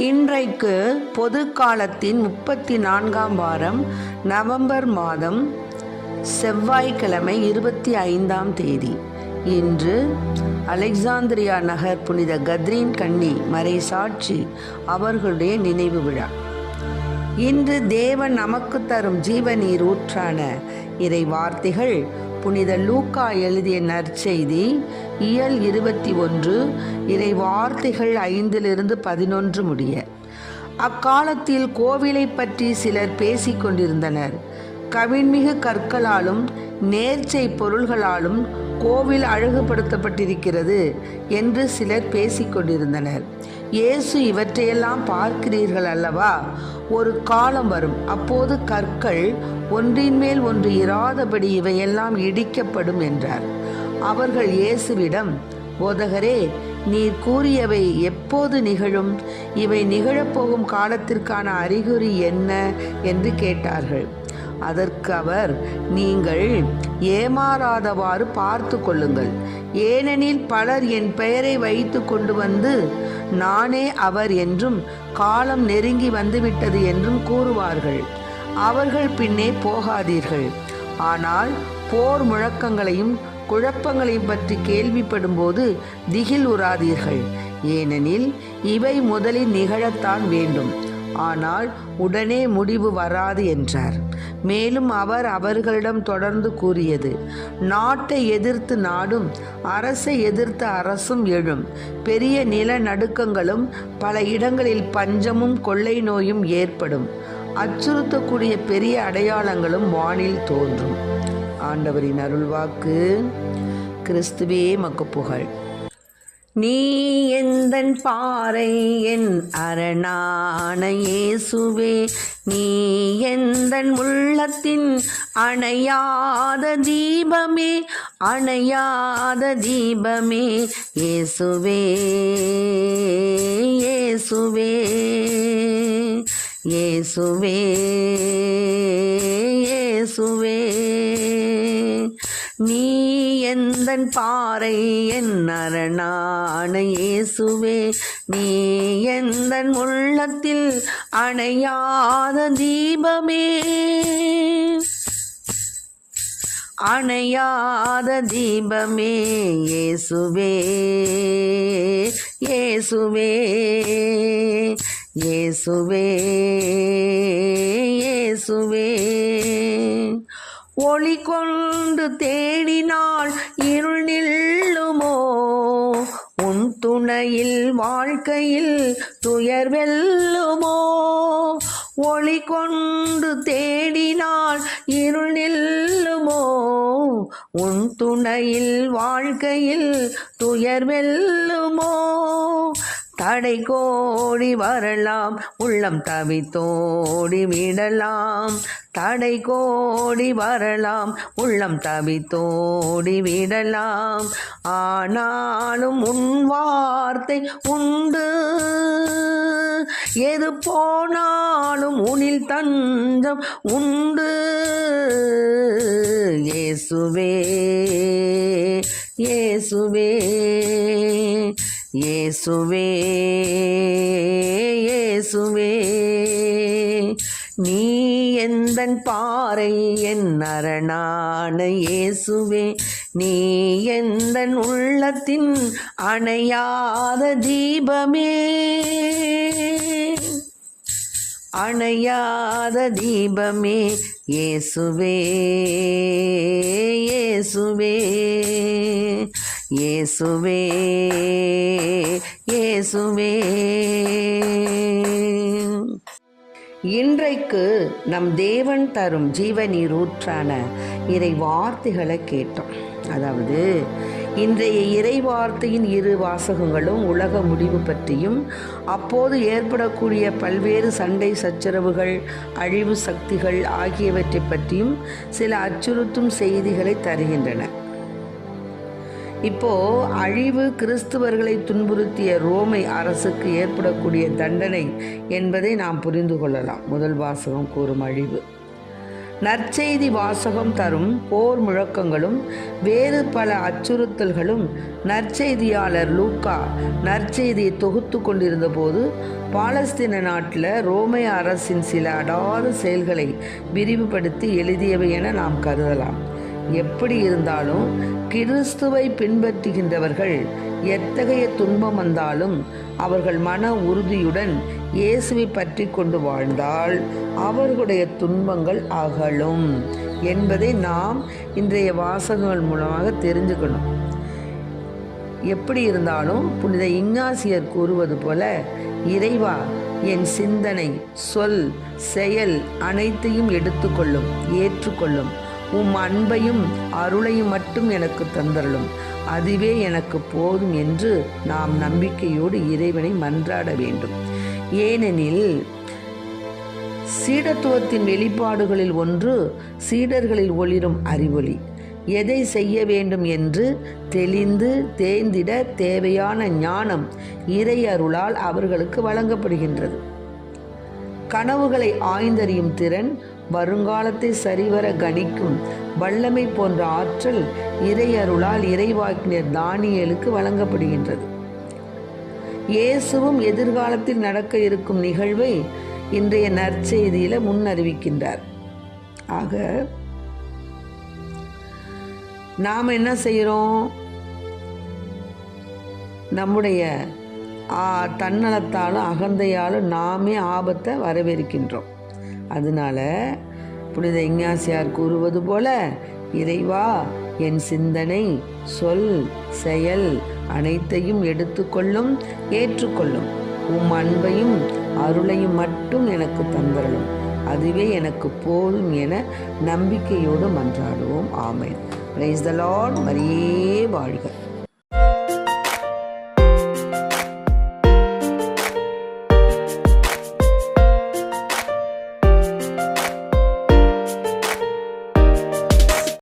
இன்றைக்கு பொது காலத்தின் 34ஆம் வாரம் நவம்பர் மாதம் செவ்வாய்க்கிழமை 25ஆம் தேதி. இன்று அலெக்சாந்திரியா நகர் புனித கத்ரீன் கன்னி மறைசாட்சி அவர்களுடைய நினைவு விழா. இன்று தேவன் நமக்கு தரும் ஜீவநீர் ஊற்றான இறை வார்த்தைகள் புனித லூக்கா எழுதிய நற்செய்தி இயல் 21 இறை வார்த்தைகள் 5-11 முடிய. அக்காலத்தில் கோவிலை பற்றி சிலர் பேசிக் கொண்டிருந்தனர். கவின்மிகு கற்களாலும் நேர்ச்சை பொருள்களாலும் கோவில் அழகுபடுத்தப்பட்டிருக்கிறது என்று சிலர் பேசிக் கொண்டிருந்தனர். இயேசு, இவற்றையெல்லாம் பார்க்கிறீர்கள் அல்லவா? ஒரு காலம் வரும், அப்போது கற்கள் ஒன்றின் மேல் ஒன்று இராதபடி இவையெல்லாம் இடிக்கப்படும் என்றார். அவர்கள் இயேசுவிடம், போதகரே, நீர் கூறியவை எப்போது நிகழும்? இவை நிகழப்போகும் காலத்திற்கான அறிகுறி என்ன என்று கேட்டார்கள். அதற்கு அவர், நீங்கள் ஏமாறாதவாறு பார்த்து கொள்ளுங்கள். ஏனெனில் பலர் என் பெயரை வைத்து கொண்டு வந்து நானே அவர் என்றும் காலம் நெருங்கி வந்துவிட்டது என்றும் கூறுவார்கள். அவர்கள் பின்னே போகாதீர்கள். ஆனால் போர் முழக்கங்களையும் குழப்பங்களையும் பற்றி கேள்விப்படும் போது திகில் உறாதீர்கள். ஏனெனில் இவை முதலில் நிகழத்தான் வேண்டும், ஆனால் உடனே முடிவு வராது என்றார். மேலும் அவர் அவர்களிடம் தொடர்ந்து கூறியது, நாட்டை எதிர்த்து நாடும் அரசை எதிர்த்து அரசும் எழும். பெரிய நிலநடுக்கங்களும் பல இடங்களில் பஞ்சமும் கொள்ளை நோயும் ஏற்படும். அச்சுறுத்தக்கூடிய பெரிய அடையாளங்களும் வானில் தோன்றும். ஆண்டவரின் அருள்வாக்கு. கிறிஸ்துவே மக்கு புகழ். நீ எந்தன் பாறை, என் அரணான இயேசுவே, நீ எந்தன் உள்ளத்தின் அணையாத தீபமே, அணையாத தீபமே, இயேசுவே, இயேசுவே, இயேசுவே, இயேசுவே. நீ எந்தன் பாறை, என் அரணான இயேசுவே, நீ எந்தன் உள்ளத்தில் அணையாத தீபமே, அணையாத தீபமே, இயேசுவே, இயேசுவே, இயேசுவே, இயேசுவே. ஒளி கொண்டு தேடினால் இருள் நில்லுமோ? உன் துணையில் வாழ்க்கையில் துயர் வெல்லுமோ? ஒளி கொண்டு தேடினால் இருள் நில்லுமோ? உன் துணையில் வாழ்க்கையில் துயர் வெல்லுமோ? தடை கோடி வரலாம், உள்ளம் தவித்தோடி விடலாம். தடை கோடி வரலாம், உள்ளம் தவித்தோடி விடலாம். ஆனாலும் உன் வார்த்தை உண்டு, எது போனாலும் உனில் தஞ்சம் உண்டு. இயேசுவே, இயேசுவே, இயேசுவே, இயேசுவே. நீ எந்தன் பாறை, என் அரணான இயேசுவே, நீ எந்தன் உள்ளத்தின் அணையாத தீபமே, அணையாத தீபமே, இயேசுவே, இயேசுவே, இயேசுவே, இயேசுவே. இன்றைக்கு நம் தேவன் தரும் ஜீவநீர் ஊற்றான இறை வார்த்தைகளை கேட்டோம். அதாவது இன்றைய இறை வார்த்தையின் 2 வாசகங்களும் உலக முடிவு பற்றியும் அப்போது ஏற்படக்கூடிய பல்வேறு சண்டை சச்சரவுகள், அழிவு சக்திகள் ஆகியவற்றை பற்றியும் சில அச்சுறுத்தும் செய்திகளை தருகின்றன. இப்போ அழிவு கிறிஸ்துவர்களை துன்புறுத்திய ரோமை அரசுக்கு ஏற்படக்கூடிய தண்டனை என்பதை நாம் புரிந்து கொள்ளலாம். முதல் வாசகம் கூறும் அழிவு. நற்செய்தி வாசகம் தரும் போர் முழக்கங்களும் வேறு பல அச்சுறுத்தல்களும் நற்செய்தியாளர் லூக்கா நற்செய்தியை தொகுத்து கொண்டிருந்த போது பாலஸ்தீன நாட்டில் ரோமைய அரசின் சில அடாத செயல்களை விரிவுபடுத்தி எழுதியவை என நாம் கருதலாம். எப்படி இருந்தாலும் கிறிஸ்துவை பின்பற்றுகின்றவர்கள் எத்தகைய துன்பம் வந்தாலும் அவர்கள் மன உறுதியுடன் இயேசுவை பற்றி கொண்டு வாழ்ந்தால் அவர்களுடைய துன்பங்கள் அகலும் என்பதை நாம் இன்றைய வாசகங்கள் மூலமாக தெரிஞ்சுக்கணும். எப்படி இருந்தாலும் புனித இஞ்ஞாசியார் கூறுவது போல, இறைவா, என் சிந்தனை, சொல், செயல் அனைத்தையும் எடுத்துக்கொள்ளும், ஏற்றுக்கொள்ளும். உம் அன்பையும் அருளையும் மட்டும் எனக்கு தந்தருளும், அதுவே எனக்கு போதும் என்று நாம் நம்பிக்கையோடு இறைவனை மன்றாட வேண்டும். ஏனெனில் சீடத்துவத்தின் வெளிப்பாடுகளில் ஒன்று சீடர்களில் ஒளிரும் அறிவொளி. எதை செய்ய வேண்டும் என்று தெளிந்து தேர்ந்திட தேவையான ஞானம் இறை அருளால் அவர்களுக்கு வழங்கப்படுகின்றது. கனவுகளை ஆய்ந்தறியும் திறன், வருங்காலத்தை சரிவர கணிக்கும் வல்லமை போன்ற ஆற்றல் இறை அருளால் இறைவாக்கினர் தானியேலுக்கு வழங்கப்படுகின்றது. இயேசுவும் எதிர்காலத்தில் நடக்க இருக்கும் நிகழ்வை இன்றைய நற்செய்தியில முன்னறிவிக்கின்றார். ஆக நாம் என்ன செய்கிறோம்? நம்முடைய தன்னலத்தாலும் அகந்தையாலும் நாமே ஆபத்தை வரவேற்கின்றோம். அதனால புனித இஞ்ஞாசியார் கூறுவது போல, இறைவா, என் சிந்தனை, சொல், செயல் அனைத்தையும் எடுத்துக்கொள்ளும், ஏற்றுக்கொள்ளும். உம் அன்பையும் அருளையும் மட்டும் எனக்கு தந்தருளும், அதுவே எனக்கு போதும் என நம்பிக்கையோடு மன்றாடுவோம். ஆமென். Praise the lord. மரியே வாழ்க.